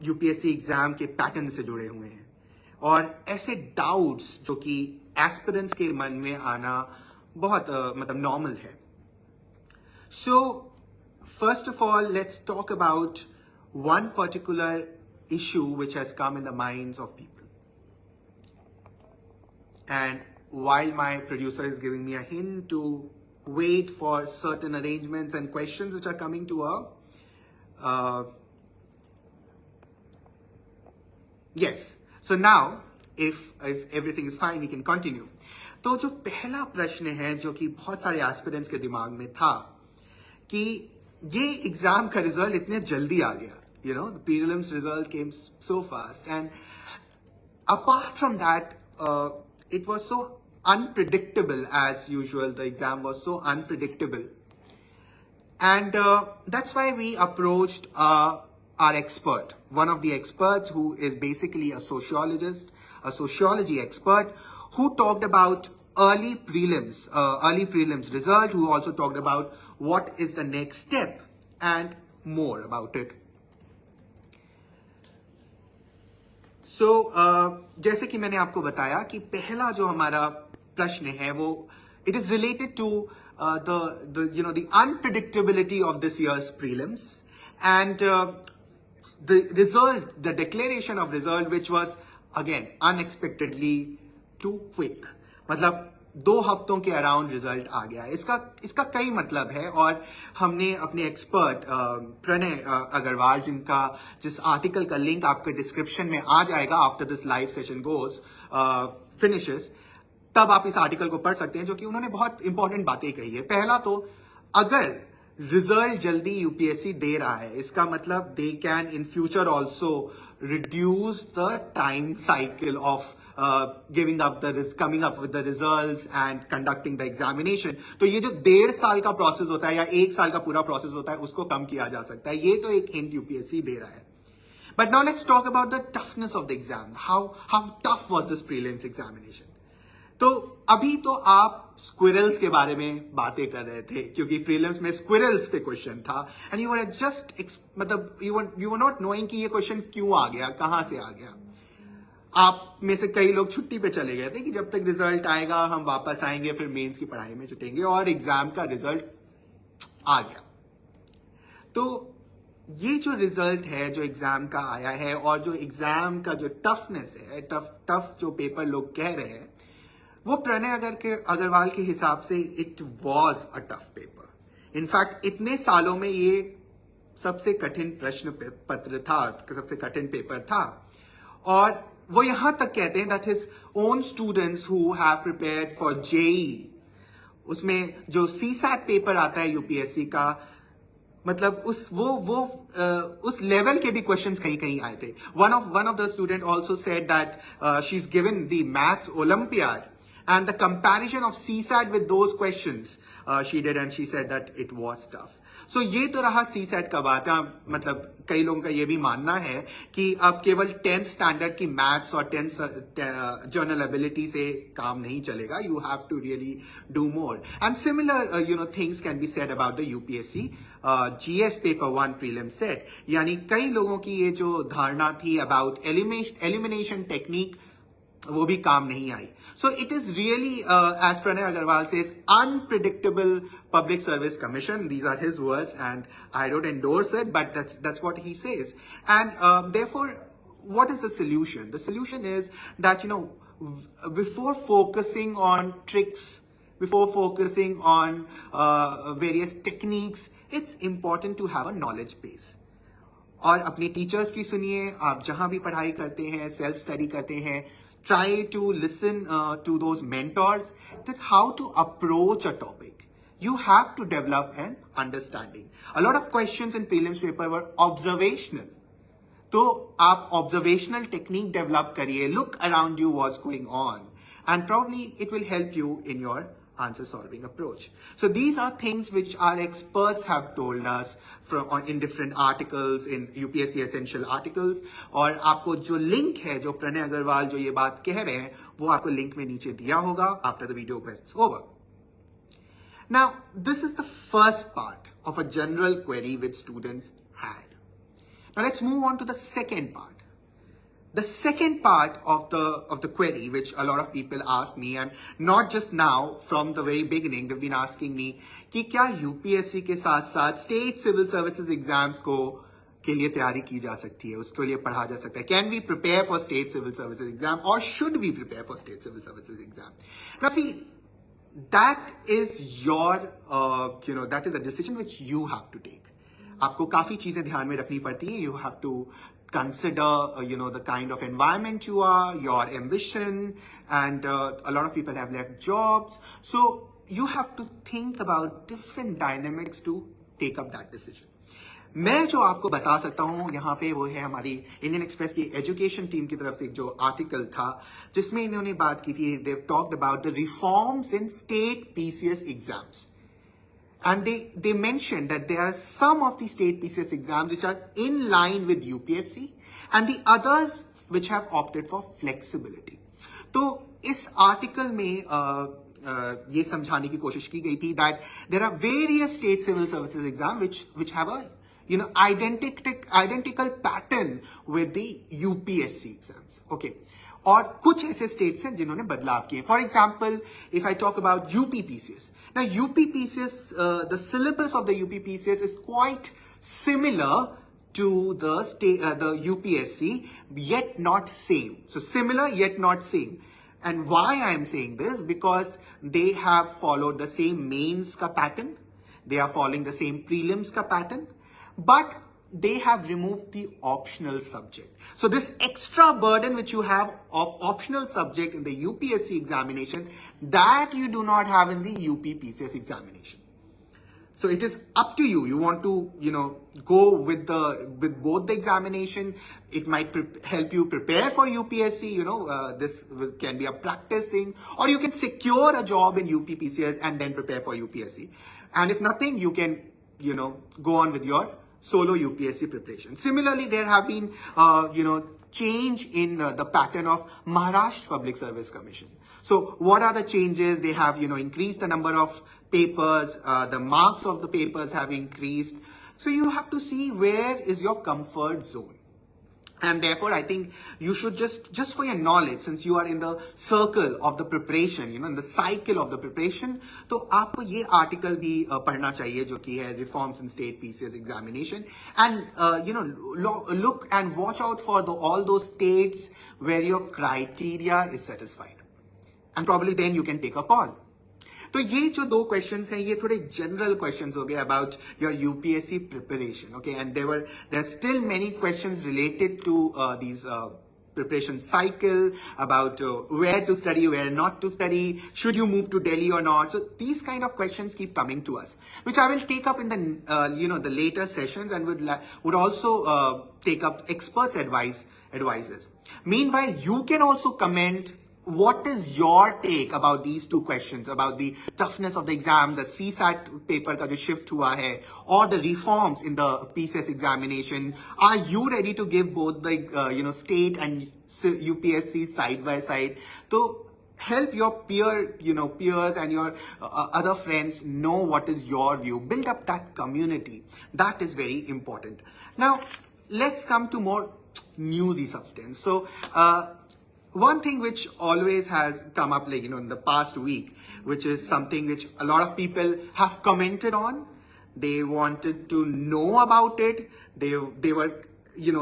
UPSC exam के pattern से जुड़े हुए हैं और ऐसे डाउट्स जो कि एस्पिरेंट्स के मन में आना बहुत मतलब नॉर्मल है. So first of all let's talk about one particular issue which has come in the minds of people. And while my producer is giving me a hint to wait for certain arrangements and questions which are coming to her, yes. So now, if everything is fine, we can continue. तो जो पहला प्रश्न है जो कि बहुत सारे aspirants के दिमाग में था कि ये एग्जाम का रिजल्ट इतने जल्दी आ गया. You know, the prelims result came so fast, and apart from that, it was so unpredictable as usual. The exam was so unpredictable, and that's why we approached our expert, one of the experts who is basically a sociologist, a sociology expert, who talked about early prelims result, who also talked about what is the next step and more about it. So, जैसे कि मैंने आपको बताया कि पहला जो हमारा प्रश्न है वो it is related to the unpredictability of this year's prelims and the result, the declaration of result, which was again unexpectedly too quick. मतलब 2 हफ्तों के अराउंड रिजल्ट आ गया. इसका कई मतलब है और हमने अपने एक्सपर्ट प्रणय अग्रवाल, जिस आर्टिकल का लिंक आपके डिस्क्रिप्शन में आ जाएगा after this live session goes finishes, तब आप इस आर्टिकल को पढ़ सकते हैं, जो कि उन्होंने बहुत इंपॉर्टेंट बातें कही है. पहला तो, अगर रिजल्ट जल्दी यूपीएससी दे रहा है, इसका मतलब they can in future also reduce the time cycle of coming up with the results and conducting the examination. तो ये जो 1.5 साल का प्रोसेस होता है या 1 साल का पूरा प्रोसेस होता है, उसको कम किया जा सकता है. ये तो एक हिंट यूपीएससी दे रहा है. But now let's talk about the toughness of the exam. How tough was this prelims examination? तो अभी तो आप स्क्विरल्स के बारे में बातें कर रहे थे, क्योंकि प्रीलिम्स में स्क्विरल्स पे क्वेश्चन था, एंड यू वर जस्ट मतलब यू वर नॉट नोइंग कि ये क्वेश्चन क्यों आ गया, कहां से आ गया. आप में से कई लोग छुट्टी पे चले गए थे कि जब तक रिजल्ट आएगा हम वापस आएंगे, फिर मेंस की पढ़ाई में जुटेंगे, और एग्जाम का रिजल्ट आ गया. तो ये जो रिजल्ट है जो एग्जाम का आया है, और जो एग्जाम का जो टफनेस है, टफ जो पेपर लोग कह रहे हैं, वो प्रणय अग्रवाल के हिसाब से it was a tough paper. In fact इतने सालों में ये सबसे कठिन प्रश्न पत्र था, सबसे कठिन पेपर था. और वो यहां तक कहते हैं that his own students who have prepared for JEE, उसमें जो सीसैट पेपर आता है यूपीएससी का, मतलब उस लेवल के भी क्वेश्चंस कहीं आए थे. One of the student also said that she is given the maths olympiad and the comparison of CSAT with those questions she did, and she said that it was tough. So ये तो रहा CSAT का बात है. मतलब कई लोगों का ये भी मानना है कि अब केवल 10th स्टैंडर्ड की मैथ्स और 10th जर्नल एबिलिटी से काम नहीं चलेगा. You have to really do more. And similar things can be said about the UPSC GS paper 1 prelim set. यानी कई लोगों की ये जो धारणा थी about elimination technique, वो भी काम नहीं आई. So it is really, as Pranay Agarwal says, unpredictable public service commission. These are his words, and I don't endorse it, but that's what he says. And therefore, what is the solution? The solution is that, before focusing on tricks, before focusing on various techniques, it's important to have a knowledge base. और अपने teachers की सुनिए. आप जहां भी पढ़ाई करते हैं, सेल्फ स्टडी करते हैं, try to listen to those mentors, that how to approach a topic. You have to develop an understanding. A lot of questions in prelims paper were observational. तो आप observational technique develop करिए, look around you what's going on, and probably it will help you in your answer solving approach. So these are things which our experts have told us in different articles, in UPSC Essential articles. और आपको जो link है, जो प्रणय अग्रवाल जो ये बात कह रहे हैं, वो आपको लिंक में नीचे दिया होगा after the video gets over. Now, this is the first part of a general query which students had. Now let's move on to the second part. The second part of the query, which a lot of people ask me, and not just now, from the very beginning, they've been asking me कि क्या UPSC के साथ साथ state civil services exams के लिए तैयारी की जा सकती है, उसके लिए पढ़ा जा सकता है. Can we prepare for state civil services exam, or should we prepare for state civil services exam? Now see, that is your that is a decision which you have to take. आपको काफी चीजें ध्यान में रखनी पड़ती है. You have to consider the kind of environment you are, your ambition, and a lot of people have left jobs, so you have to think about different dynamics to take up that decision. मैं जो आपको बता सकता हूँ यहाँ पे वो है हमारी इंडियन एक्सप्रेस की एजुकेशन टीम की तरफ से जो आर्टिकल था जिसमें इन्होंने बात की थी. They've talked about the reforms in state PCS exams. And they mentioned that there are some of the state PCS exams which are in line with UPSC and the others which have opted for flexibility. तो इस article में ये समझाने की कोशिश की गई थी that there are various state civil services exams which have a identical pattern with the UPSC exams. Okay. और कुछ ऐसे states हैं जिन्होंने बदलाव किए. For example, if I talk about UPPCS. Now, UPPCS, the syllabus of the UPPCS is quite similar to the UPSC, yet not same. So, similar yet not same. And why I am saying this? Because they have followed the same mains ka pattern. They are following the same prelims ka pattern. But they have removed the optional subject. So this extra burden which you have of optional subject in the UPSC examination, that you do not have in the UPPCS examination. So it is up to you. You want to, go with both the examination. It might help you prepare for UPSC. This can be a practice thing, or you can secure a job in UPPCS and then prepare for UPSC. And if nothing, you can, go on with your solo UPSC preparation. Similarly, there have been, change in the pattern of Maharashtra Public Service Commission. So what are the changes? They have, increased the number of papers, the marks of the papers have increased. So you have to see where is your comfort zone. And therefore, I think you should just for your knowledge, since you are in the circle of the preparation, in the cycle of the preparation, तो आपको ये article भी पढ़ना चाहिए जो कि है reforms in state PCS examination, and look and watch out for all those states where your criteria is satisfied, and probably then you can take a call. तो ये जो दो क्वेश्चंस हैं ये थोड़े जनरल क्वेश्चंस हो गए about your UPSC preparation. Okay, and there are still many questions related to these preparation cycle, about where to study, where not to study, should you move to Delhi or not. So these kind of questions keep coming to us, which I will take up in the the later sessions, and would also take up experts advices. Meanwhile, you can also comment what is your take about these two questions, about the toughness of the exam, the CSAT paper का जो shift हुआ है, or the reforms in the PCS examination. Are you ready to give both the state and UPSC side by side? So help your peers and your other friends know what is your view. Build up that community. That is very important. Now let's come to more newsy substance. So one thing which always has come up, in the past week, which is something which a lot of people have commented on. They wanted to know about it. They were,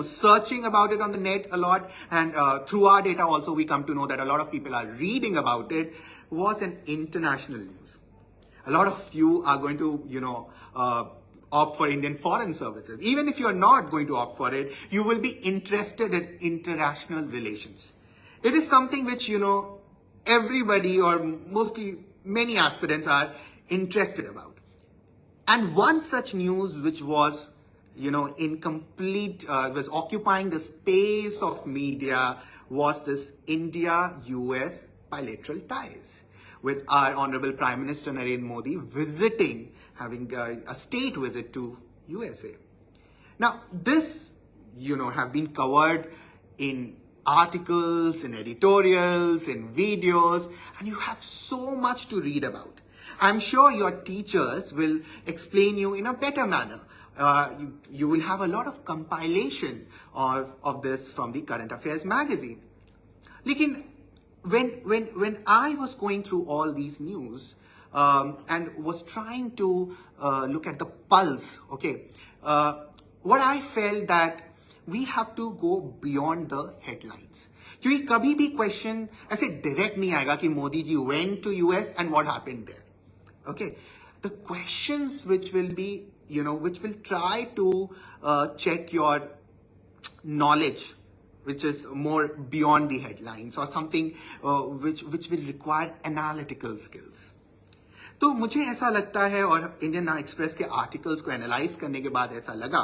searching about it on the net a lot. And through our data also, we come to know that a lot of people are reading about it. Was an international news. A lot of you are going to, opt for Indian foreign services. Even if you are not going to opt for it, you will be interested in international relations. It is something which, everybody or mostly many aspirants are interested about. And one such news which was, in complete, was occupying the space of media was this India-US bilateral ties, with our Honorable Prime Minister Narendra Modi having a state visit to USA. Now, this, have been covered in articles, in editorials, in videos, and you have so much to read about. I'm sure your teachers will explain you in a better manner You will have a lot of compilation of this from the Current Affairs magazine. Lekin when I was going through all these news and was trying to look at the pulse, okay, what I felt that we have to go beyond the headlines. क्योंकि कभी भी question ऐसे direct नहीं आएगा कि Modi ji went to US and what happened there. Okay, the questions which will be, which will try to check your knowledge, which is more beyond the headlines, or something which will require analytical skills. तो मुझे ऐसा लगता है, और Indian express के articles को analyse करने के बाद ऐसा लगा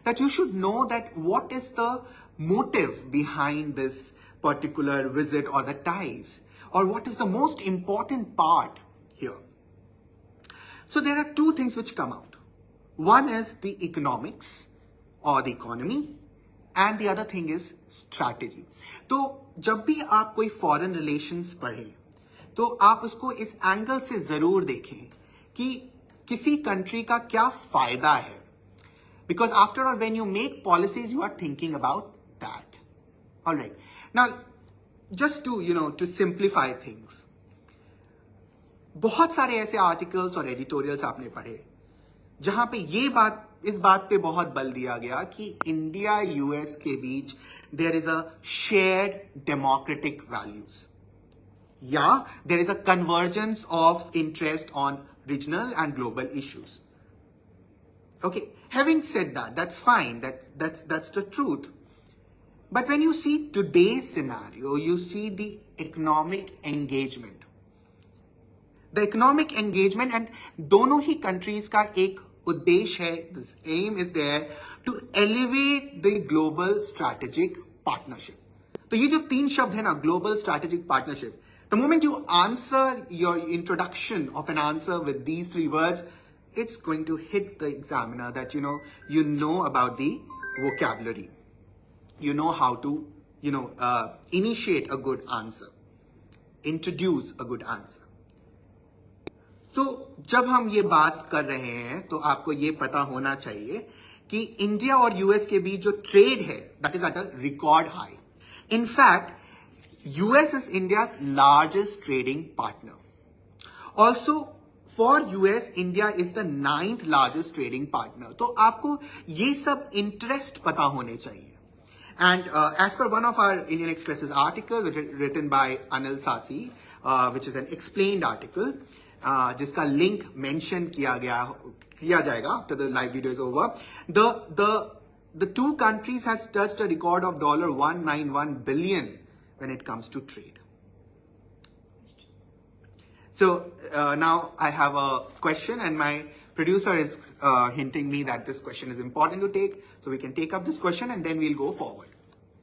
that you should know that what is the motive behind this particular visit or the ties, or what is the most important part here. So there are two things which come out. One is the economics or the economy, and the other thing is strategy. तो जब भी आप कोई foreign relations पढ़े तो आप उसको इस एंगल से जरूर देखें कि किसी कंट्री का क्या फायदा है. Because after all, when you make policies, you are thinking about that. All right. Now, just to, to simplify things, बहुत सारे ऐसे आर्टिकल्स और एडिटोरियल्स आपने पढ़े जहां पे इस बात पे बहुत बल दिया गया कि इंडिया यूएस के बीच there is a shared democratic values, या there is a convergence of interest on regional and global issues. Okay, having said that, that's fine. That's the truth. But when you see today's scenario, you see the economic engagement. The economic engagement, and दोनों ही countries का एक उद्देश्य है. This aim is there to elevate the global strategic partnership. तो ये जो तीन शब्द है ना, global strategic partnership. The moment you answer your introduction of an answer with these three words, it's going to hit the examiner that you know about the vocabulary. You know how to initiate a good answer, introduce a good answer. So जब हम ये बात कर रहे हैं तो आपको ये पता होना चाहिए कि इंडिया और यूएस के बीच जो ट्रेड है that is at a record high. In fact, US is India's largest trading partner. Also, for US, India is the 9th largest trading partner. तो आपको ये सब interest पता होने चाहिए. And as per one of our Indian Express's article, which is written by Anil Sasi, which is an explained article, जिसका link mention किया जाएगा after the live video is over. The two countries has touched a record of $191 billion when it comes to trade. So now I have a question, and my producer is hinting me that this question is important to take. So we can take up this question and then we'll go forward.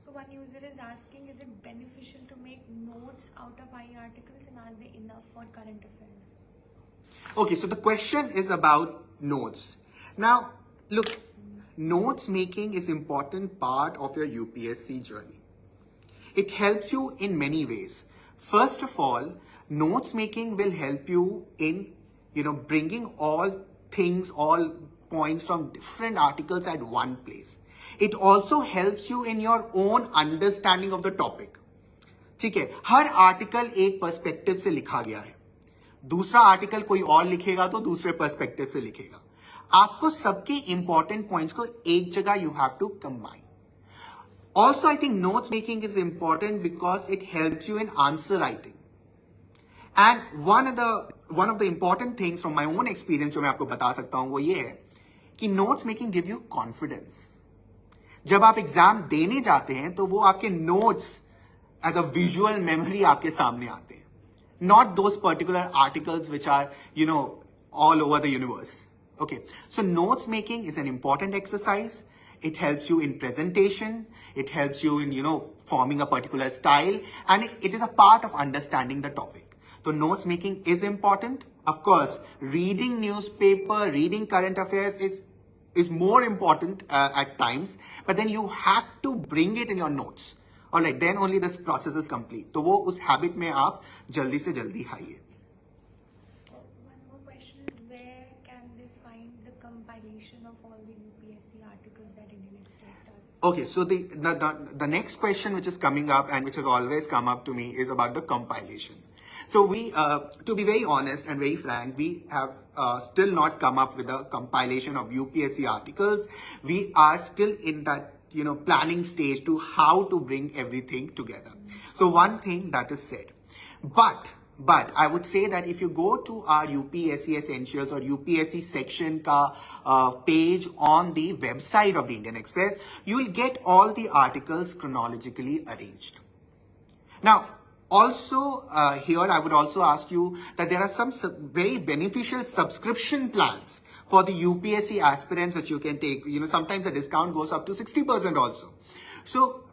So one user is asking, is it beneficial to make notes out of IE articles, and are they enough for current affairs? Okay, so the question is about notes. Now, look, notes making is important part of your UPSC journey. It helps you in many ways. First of all, notes making will help you in, bringing all points from different articles at one place. It also helps you in your own understanding of the topic. ठीक है, हर article एक perspective से लिखा गया है, दूसरा article कोई और लिखेगा तो दूसरे पर्सपेक्टिव से लिखेगा. आपको सबके इंपॉर्टेंट पॉइंट्स को एक जगह you have to combine. Also, I think notes making is important because it helps you in answer writing. And one of the important things from my own experience जो मैं आपको बता सकता हूं वो ये है कि notes making give you confidence. जब आप एग्जाम देने जाते हैं तो वो आपके notes as a visual memory आपके सामने आते हैं. Not those particular articles which are, all over the universe. Okay. So notes making is an important exercise. It helps you in presentation. It helps you in, forming a particular style. And it is a part of understanding the topic. So notes making is important. Of course, reading newspaper, reading current affairs is more important at times. But then you have to bring it in your notes. Alright, then only this process is complete. तो वो उस habit में आप जल्दी से जल्दी आइए. One more question: where can they find the compilation compilation of all the UPSC articles that Indian Express does? Okay, so the next question which is coming up and which has always come up to me is about the compilation. So we, to be very honest and very frank, we have still not come up with a compilation of UPSC articles. We are still in that, planning stage to how to bring everything together. So one thing that is said, but I would say that if you go to our UPSC Essentials or UPSC section ka page on the website of the Indian Express, you will get all the articles chronologically arranged. Now, also here I would also ask you that there are some very beneficial subscription plans for the UPSC aspirants that you can take. Sometimes the discount goes up to 60% also. So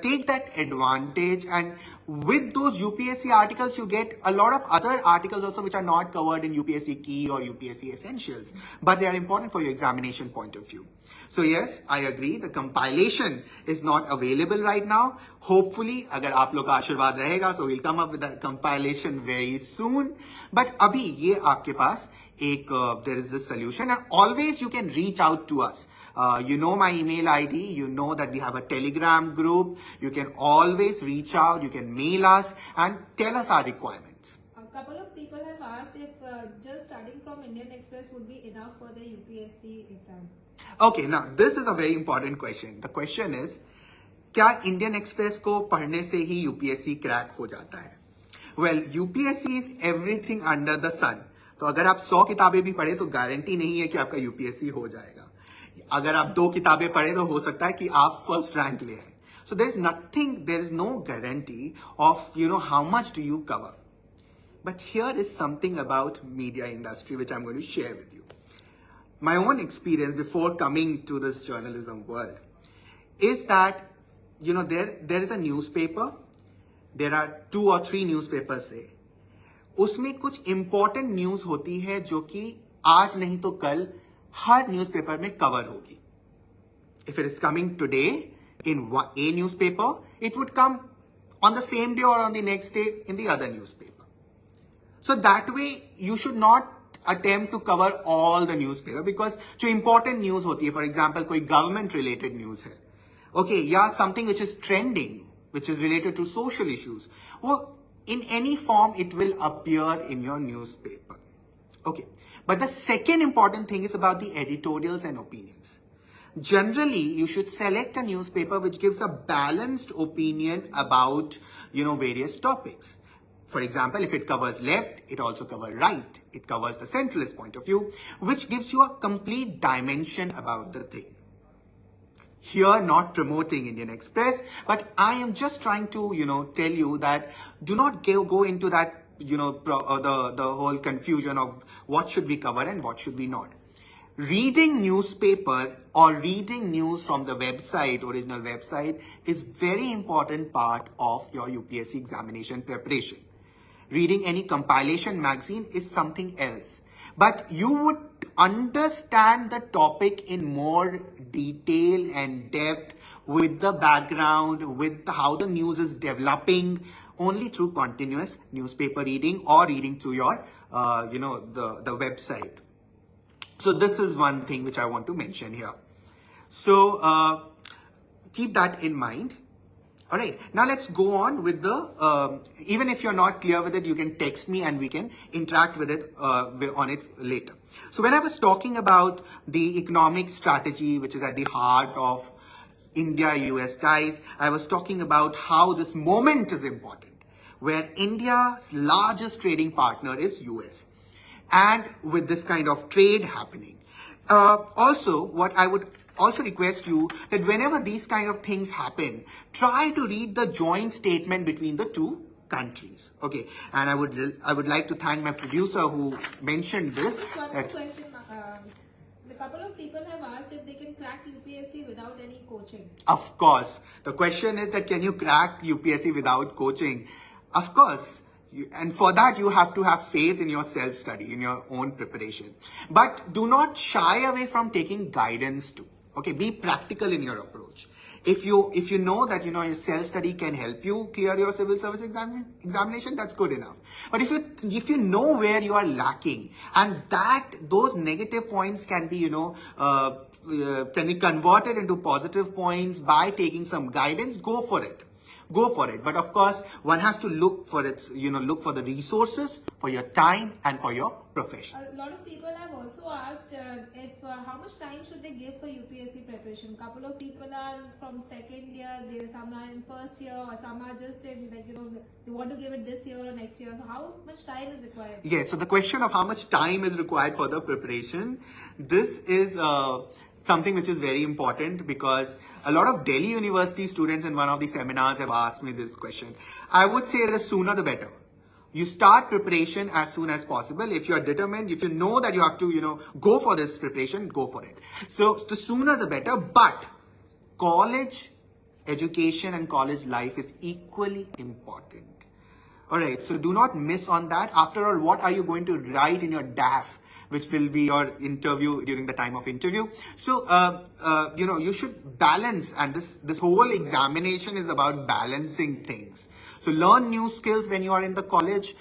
take that advantage, and with those UPSC articles, you get a lot of other articles also which are not covered in UPSC Key or UPSC Essentials, but they are important for your examination point of view. So yes, I agree, the compilation is not available right now. Hopefully, agar aap log ka आशीर्वाद रहेगा, so we'll come up with a compilation very soon. But abhi ye aapke paas there is this solution, and always you can reach out to us. You know my email ID, you know that we have a Telegram group. You can always reach out, you can mail us and tell us our requirements. A couple of people have asked if just studying from Indian Express would be enough for the UPSC exam. Okay, now this is a very important question. The question is, क्या Indian Express को पढ़ने से ही UPSC crack हो जाता है? Well, UPSC is everything under the sun. तो अगर आप 100 किताबें भी पढ़े तो गारंटी नहीं है कि आपका UPSC हो जाएगा. अगर आप 2 किताबें पढ़े तो हो सकता है कि आप फर्स्ट रैंक ले आए. So there is no guarantee of, how much do you cover. But here is something about media industry which I'm going to share with you. My own experience before coming to this journalism world is that, there is a newspaper. There are 2 or 3 newspapers से. उसमें कुछ important news होती है जो कि आज नहीं तो कल हर न्यूज़पेपर में कवर होगी. If it is coming today in a newspaper, it would come on the same day or on the next day in the other newspaper. So that way, you should not attempt to cover all the newspaper, because जो important news होती है, for example, कोई government related news है, okay, या something which is trending, which is related to social issues, well, in any form, it will appear in your newspaper. Okay. But the second important thing is about the editorials and opinions. Generally, you should select a newspaper which gives a balanced opinion about, various topics. For example, if it covers left, it also covers right. It covers the centralist point of view, which gives you a complete dimension about the thing. Here, not promoting Indian Express, but I am just trying to, tell you that do not go into that the whole confusion of what should we cover and what should we not. Reading newspaper or reading news from the website, original website, is very important part of your UPSC examination preparation. Reading any compilation magazine is something else. But you would understand the topic in more detail and depth with the background, with how the news is developing, only through continuous newspaper reading or reading through your, the website. So this is one thing which I want to mention here. So keep that in mind. All right. Now let's go on with the, even if you're not clear with it, you can text me and we can interact with it, on it later. So when I was talking about the economic strategy, which is at the heart of India-US ties, I was talking about how this moment is important, where India's largest trading partner is US. And with this kind of trade happening. Also, what I would also request you that whenever these kind of things happen, try to read the joint statement between the 2 countries. Okay. And I would like to thank my producer who mentioned this. Just one more question. A couple of people have asked if they can crack UPSC without any coaching. Of course. The question is that can you crack UPSC without coaching? Of course. And for that, you have to have faith in your self-study, in your own preparation. But do not shy away from taking guidance too. Okay, be practical in your approach. If you know that your self-study can help you clear your civil service examination, that's good enough. But if you know where you are lacking, and those negative points can be can be converted into positive points by taking some guidance, go for it. Go for it. But of course, one has to look for look for the resources, for your time, and for your profession. A lot of people have also asked if how much time should they give for UPSC preparation. Couple of people are from second year, some are in first year, or some are just in they want to give it this year or next year. So how much time is required? Yes. So the question of how much time is required for the preparation, this is something which is very important, because a lot of Delhi University students in one of the seminars have asked me this question. I would say the sooner the better. You start preparation as soon as possible. If you are determined, if you know that you have to, go for this preparation, go for it. So the sooner the better. But college education and college life is equally important. Alright, so do not miss on that. After all, what are you going to write in your DAF, which will be your interview during the time of interview? So, you should balance, and this whole examination is about balancing things. So learn new skills when you are in the college,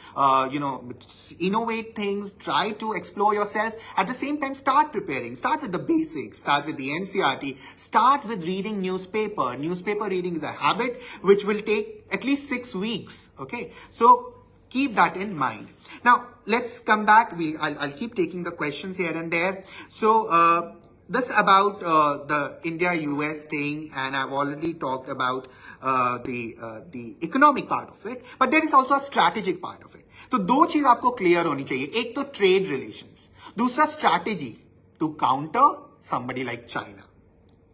innovate things, try to explore yourself. At the same time, start preparing. Start with the basics, start with the NCERT, start with reading newspaper. Newspaper reading is a habit which will take at least 6 weeks. Okay, so keep that in mind. Now, let's come back. I'll keep taking the questions here and there. So, this about the India-US thing, and I've already talked about the economic part of it, but there is also a strategic part of it. तो दो चीज आपको clear होनी चाहिए. एक तो trade relations, दूसरा strategy to counter somebody like China.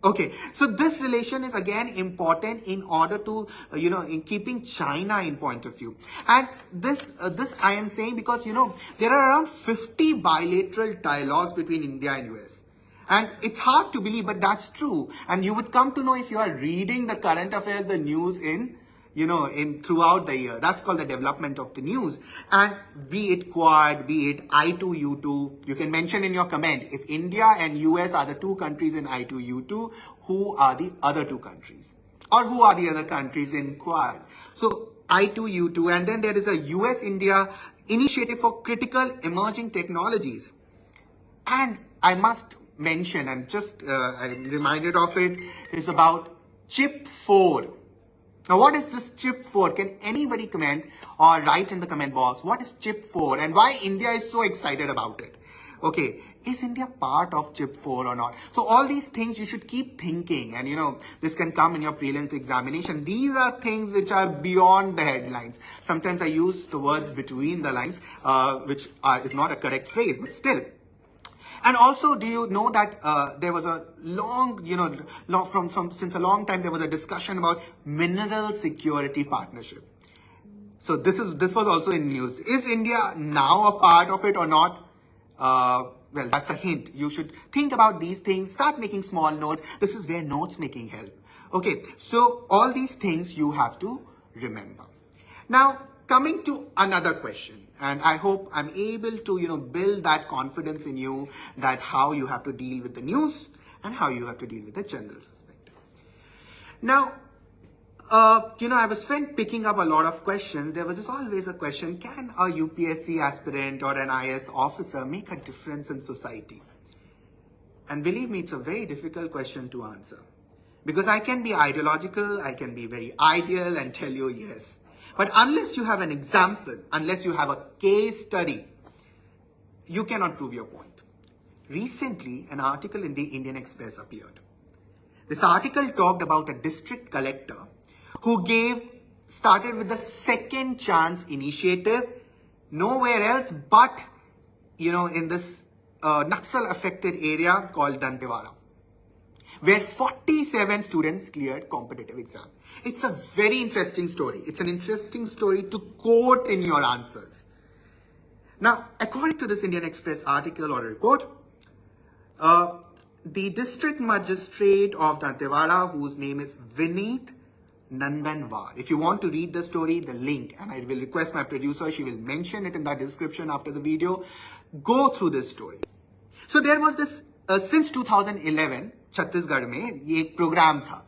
Okay, so this relation is again important in order to, in keeping China in point of view. And this I am saying because, there are around 50 bilateral dialogues between India and US. And it's hard to believe, but that's true. And you would come to know if you are reading the current affairs, the news in throughout the year. That's called the development of the news. And be it Quad, be it I2U2, you can mention in your comment, if India and US are the two countries in I2U2, who are the other two countries? Or who are the other countries in Quad? So I2U2, and then there is a US-India initiative for critical emerging technologies. And I must mention, and just I'm reminded of it, is about Chip 4. Now, what is this Chip 4? Can anybody comment or write in the comment box, what is Chip 4 and why India is so excited about it? Okay, is India part of Chip 4 or not? So all these things you should keep thinking, and this can come in your prelims examination. These are things which are beyond the headlines. Sometimes I use the words between the lines, which is not a correct phrase, but still. And also, do you know that there was a since a long time, there was a discussion about mineral security partnership. So this was also in news. Is India now a part of it or not? Well, that's a hint. You should think about these things. Start making small notes. This is where notes making help. Okay, so all these things you have to remember. Now, coming to another question. And I hope I'm able to, build that confidence in you, that how you have to deal with the news and how you have to deal with the general perspective. Now, I was picking up a lot of questions. There was just always a question, can a UPSC aspirant or an IS officer make a difference in society? And believe me, it's a very difficult question to answer. Because I can be ideological, I can be very ideal and tell you yes. But unless you have an example, unless you have a case study, you cannot prove your point. Recently, an article in the Indian Express appeared. This article talked about a district collector who started with the Second Chance initiative, nowhere else but, in this Naxal affected area called Dantewada, where 47 students cleared competitive exam. It's a very interesting story. It's an interesting story to quote in your answers. Now, according to this Indian Express article or report, the district magistrate of Dantewada, whose name is Vineet Nandanwar. If you want to read the story, the link, and I will request my producer, she will mention it in the description after the video. Go through this story. So there was this, since 2011, Chhattisgarh में ये एक program था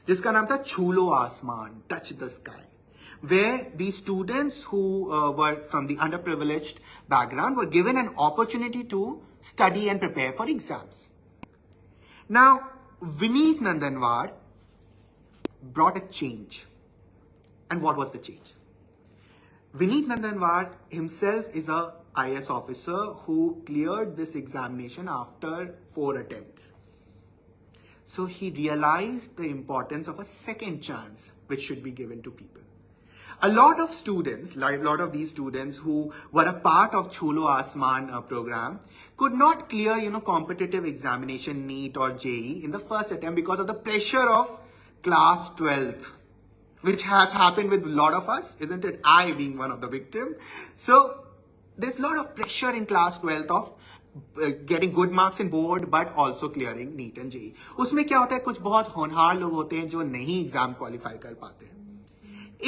जिसका नाम था छूलो आसमान, touch the sky, where the students who were from the underprivileged background were given an opportunity to study and prepare for exams. Now, Vineet Nandanwar brought a change. And what was the change? Vineet Nandanwar himself is a IAS officer who cleared this examination after 4 attempts. So he realized the importance of a second chance which should be given to people. A lot of students, like a lot of these students who were a part of Chulo Asman program, could not clear, competitive examination, NEET or JEE in the first attempt because of the pressure of class 12th, which has happened with a lot of us, isn't it? I being one of the victims. So there's a lot of pressure in class 12th of getting good marks in board, but also clearing NEET and JEE. उसमें क्या होता है, कुछ बहुत होनहार लोग होते हैं जो नहीं एग्जाम क्वालिफाई कर पाते हैं.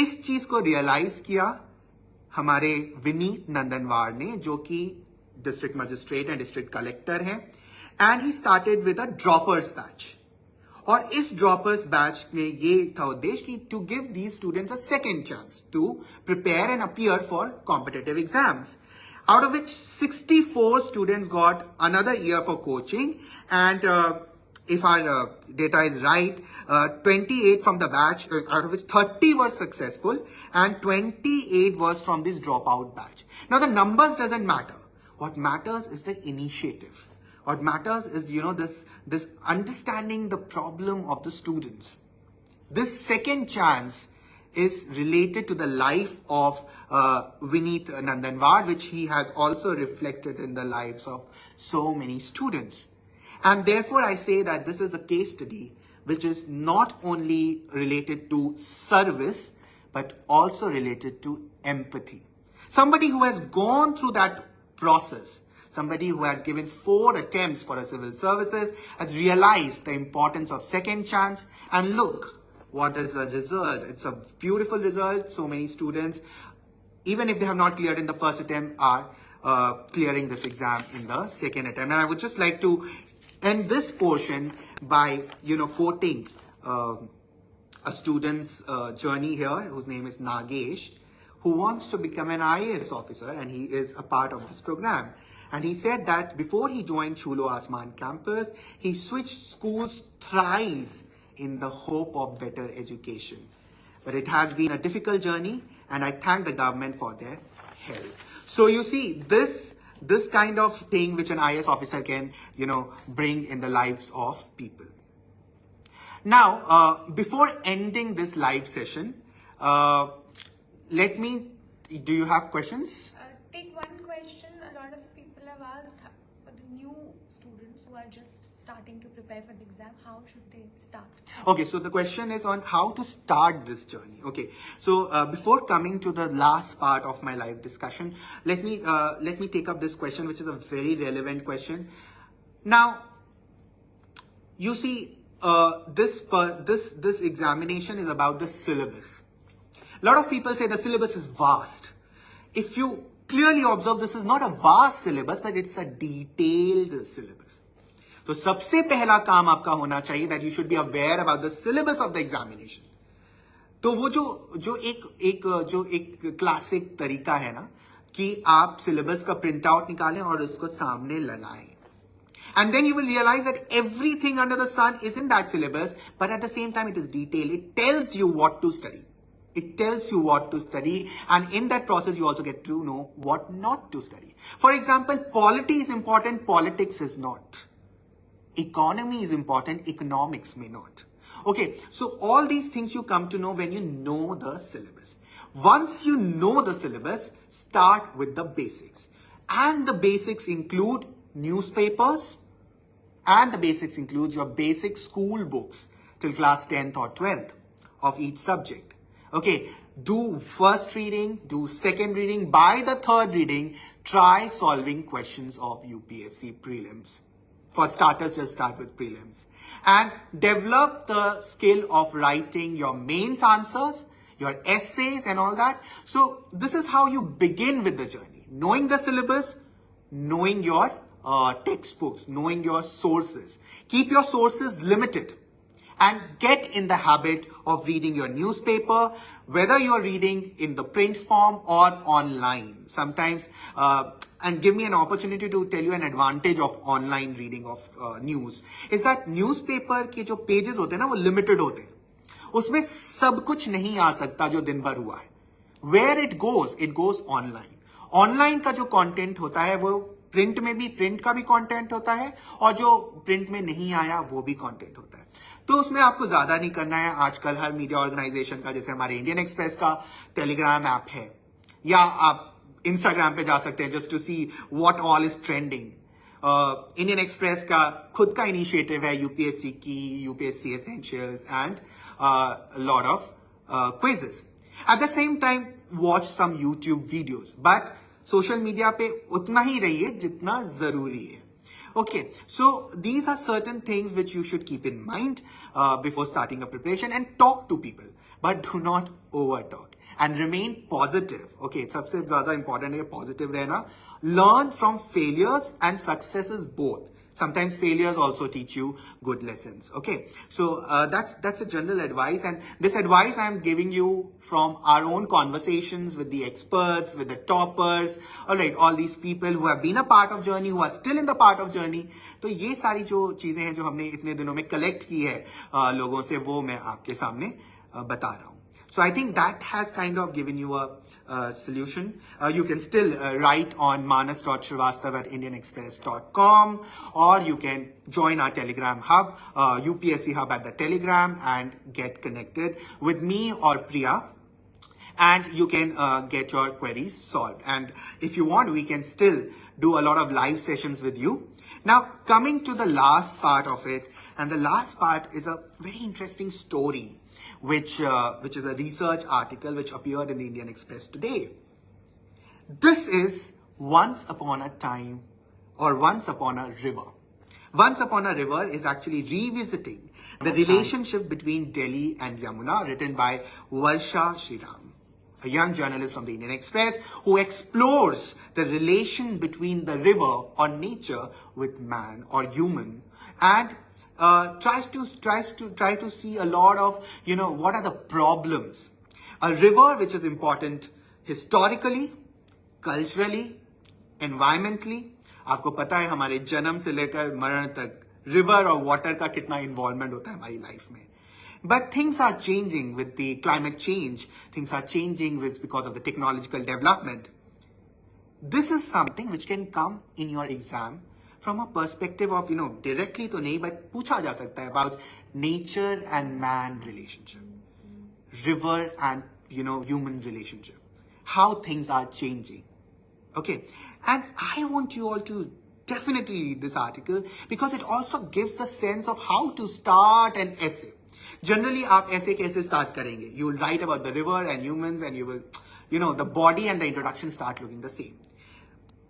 इस चीज को रियलाइज किया हमारे विनीत नंदनवार ने, जो कि district magistrate and district collector हैं, and he started with a droppers batch. और इस ड्रॉपर्स बैच में ये था उद्देश्य कि to give these students a second chance to prepare and appear for competitive exams. Out of which 64 students got another year for coaching, and if our data is right, 28 from the batch, out of which 30 were successful and 28 was from this dropout batch. Now the numbers doesn't matter. What matters is the initiative. What matters is, this understanding the problem of the students. This second chance is related to the life of Vineet Nandanwar, which he has also reflected in the lives of so many students. And therefore, I say that this is a case study which is not only related to service, but also related to empathy. Somebody who has gone through that process, somebody who has given 4 attempts for a civil services, has realized the importance of second chance, and look, what is the result? It's a beautiful result. So many students, even if they have not cleared in the first attempt, are clearing this exam in the second attempt. And I would just like to end this portion by, quoting a student's journey here, whose name is Nagesh, who wants to become an IAS officer, and he is a part of this program. And he said that before he joined Chulo Asman campus, he switched schools thrice in the hope of better education. But it has been a difficult journey, and I thank the government for their help. So you see, this kind of thing which an IAS officer can, bring in the lives of people. Now, before ending this live session, do you have questions? Take one question. A lot of people have asked for the new students who are just starting to prepare for the exam, how should they start? Okay, so the question is on how to start this journey. Okay, so before coming to the last part of my live discussion, let me take up this question, which is a very relevant question. Now, you see, this examination is about the syllabus. A lot of people say the syllabus is vast. If you clearly observe, this is not a vast syllabus, but it's a detailed syllabus. तो सबसे पहला काम आपका होना चाहिए that you should be aware about the syllabus of the examination. तो वो जो एक क्लासिक तरीका है ना, कि आप सिलेबस का प्रिंट आउट निकालें और उसको सामने लगाएं. And then you will realize that everything under the sun is in that syllabus, but at the same time it is detailed. It tells you what to study. It tells you what to study, and in that process you also get to know what not to study. For example, polity is important, politics is not. Economy is important, economics may not. Okay, so all these things you come to know when you know the syllabus. Once you know the syllabus, start with the basics. And the basics include newspapers, and the basics include your basic school books till class 10th or 12th of each subject. Okay, do first reading, do second reading. By the third reading, try solving questions of UPSC prelims. For starters, just start with prelims. And develop the skill of writing your mains answers, your essays and all that. So this is how you begin with the journey. Knowing the syllabus, knowing your textbooks, knowing your sources. Keep your sources limited. and get in the habit of reading your newspaper, whether you're reading in the print form or online. Sometimes, and give me an opportunity to tell you an advantage of online reading of news, is that newspaper के जो pages होते हैं ना वो limited होते हैं. उसमें सब कुछ नहीं आ सकता जो दिन भर हुआ है. Where it goes online. Online का जो content होता है वो प्रिंट में भी, प्रिंट का भी कंटेंट होता है और जो प्रिंट में नहीं आया वो भी कंटेंट होता है. तो उसमें आपको ज्यादा नहीं करना है. आजकल हर मीडिया ऑर्गेनाइजेशन का, जैसे हमारे इंडियन एक्सप्रेस का टेलीग्राम ऐप है, या आप इंस्टाग्राम पे जा सकते हैं just to see what all is trending. Indian Express का खुद का इनिशिएटिव है यूपीएससी की, UPSC essentials and lot of quizzes. At the same time watch some YouTube videos, but social media पे उतना ही रहिए जितना जरूरी है. Okay, so these are certain things which you should keep in mind before starting a preparation, and talk to people, but do not over talk and remain positive. Okay, सबसे ज़्यादा important है positive रहना. Learn from failures and successes both. Sometimes failures also teach you good lessons. Okay, so that's a general advice, and this advice I am giving you from our own conversations with the experts, with the toppers. All right, all these people who have been a part of journey, who are still in the part of journey. तो ये सारी जो चीजें हैं जो हमने इतने दिनों में कलेक्ट की है लोगों से, वो मैं आपके सामने बता रहा हूँ. So I think that has kind of given you a solution. You can still write on manas.srivastava@indianexpress.com, or you can join our Telegram hub, UPSC hub at the Telegram, and get connected with me or Priya, and you can get your queries solved. And if you want, we can still do a lot of live sessions with you. Now, coming to the last part of it, and the last part is a very interesting story, which is a research article which appeared in the Indian Express today. This is Once Upon a Time, or Once Upon a River. Once Upon a River is actually revisiting the relationship between Delhi and Yamuna, written by Varsha Sriram, a young journalist from the Indian Express who explores the relation between the river or nature with man or human, and tries to see a lot of, what are the problems. A river which is important historically, culturally, environmentally. आपको पता है हमारे जन्म से लेकर मरण तक river और वाटर का कितना इन्वॉल्वमेंट होता है हमारी लाइफ में. But things are changing with the climate change. Things are changing because of the technological development. This is something which can come in your exam from a perspective of, directly to nahi, but पूछा जा सकता है about nature and man relationship, river and, human relationship, how things are changing. Okay, and I want you all to definitely read this article because it also gives the sense of how to start an essay. Generally, आप essay कैसे start करेंगे? You will write about the river and humans, and you will, the body and the introduction start looking the same.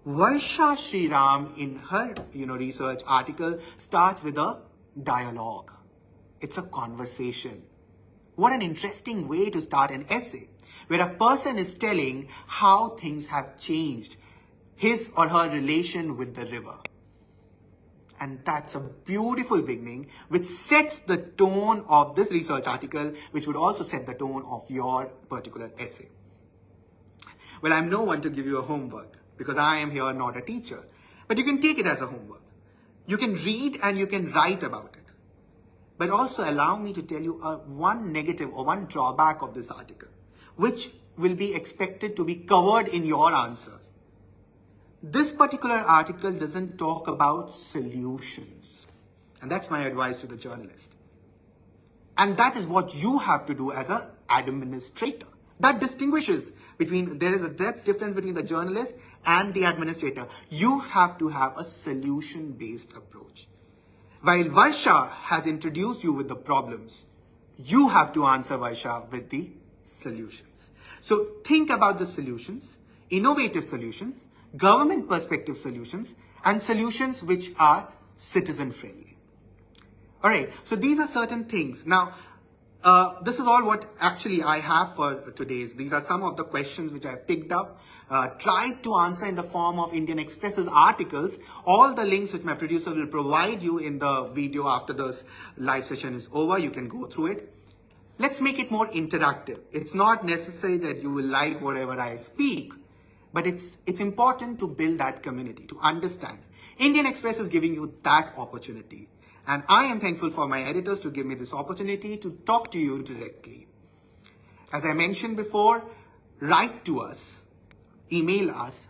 Varsha Sriram, in her, research article, starts with a dialogue. It's a conversation. What an interesting way to start an essay, where a person is telling how things have changed, his or her relation with the river. And that's a beautiful beginning, which sets the tone of this research article, which would also set the tone of your particular essay. Well, I'm no one to give you a homework, because I am here not a teacher. But you can take it as a homework. You can read and you can write about it. But also allow me to tell you one negative or one drawback of this article, which will be expected to be covered in your answers. This particular article doesn't talk about solutions. And that's my advice to the journalist. And that is what you have to do as an administrator. That distinguishes between, that's difference between the journalist and the administrator. You have to have a solution-based approach. While Varsha has introduced you with the problems, you have to answer Varsha with the solutions. So think about the solutions, innovative solutions, government perspective solutions, and solutions which are citizen friendly. All right, so these are certain things. Now, this is all what actually I have for today's. These are some of the questions which I have picked up, tried to answer in the form of Indian Express's articles. All the links which my producer will provide you in the video after this live session is over. You can go through it. Let's make it more interactive. It's not necessary that you will like whatever I speak, but it's important to build that community, to understand. Indian Express is giving you that opportunity. And I am thankful for my editors to give me this opportunity to talk to you directly. As I mentioned before, write to us, email us,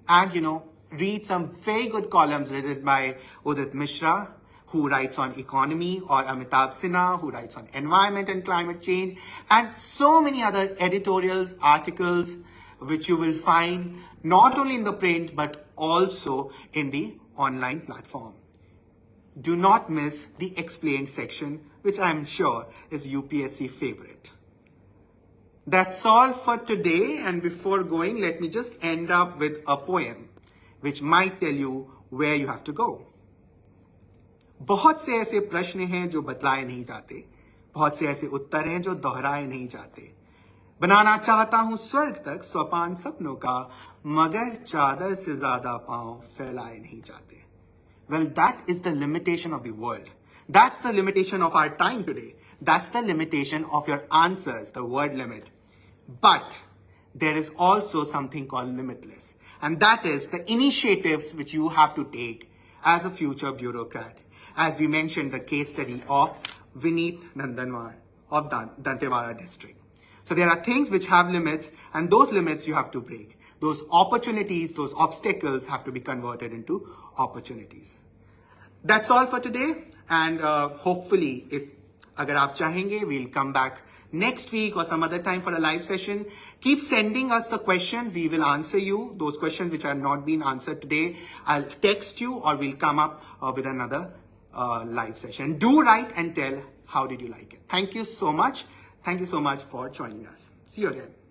and read some very good columns written by Udit Mishra, who writes on economy, or Amitabh Sinha, who writes on environment and climate change, and so many other editorials, articles, which you will find not only in the print, but also in the online platform. Do not miss the explained section, which I am sure is UPSC favorite. That's all for today, and before going, let me just end up with a poem which might tell you where you have to go. बहुत से ऐसे प्रश्न हैं जो बतलाए नहीं जाते, बहुत से ऐसे उत्तर हैं जो दोहराए नहीं जाते. बनाना चाहता हूं स्वर्ग तक सोपान सपनों का, मगर चादर से ज्यादा पांव फैलाए नहीं जाते. Well, that is the limitation of the world. That's the limitation of our time today. That's the limitation of your answers, the word limit. But there is also something called limitless. And that is the initiatives which you have to take as a future bureaucrat. As we mentioned, the case study of Vineet Nandanwar of Dantewara district. So there are things which have limits, and those limits you have to break. Those opportunities, those obstacles have to be converted into opportunities. That's all for today, and hopefully, if agar aap chahenge, we'll come back next week or some other time for a live session. Keep sending us the questions. We will answer you. Those questions which have not been answered today, I'll text you, or we'll come up with another live session. Do write and tell how did you like it. Thank you so much. Thank you so much for joining us. See you again.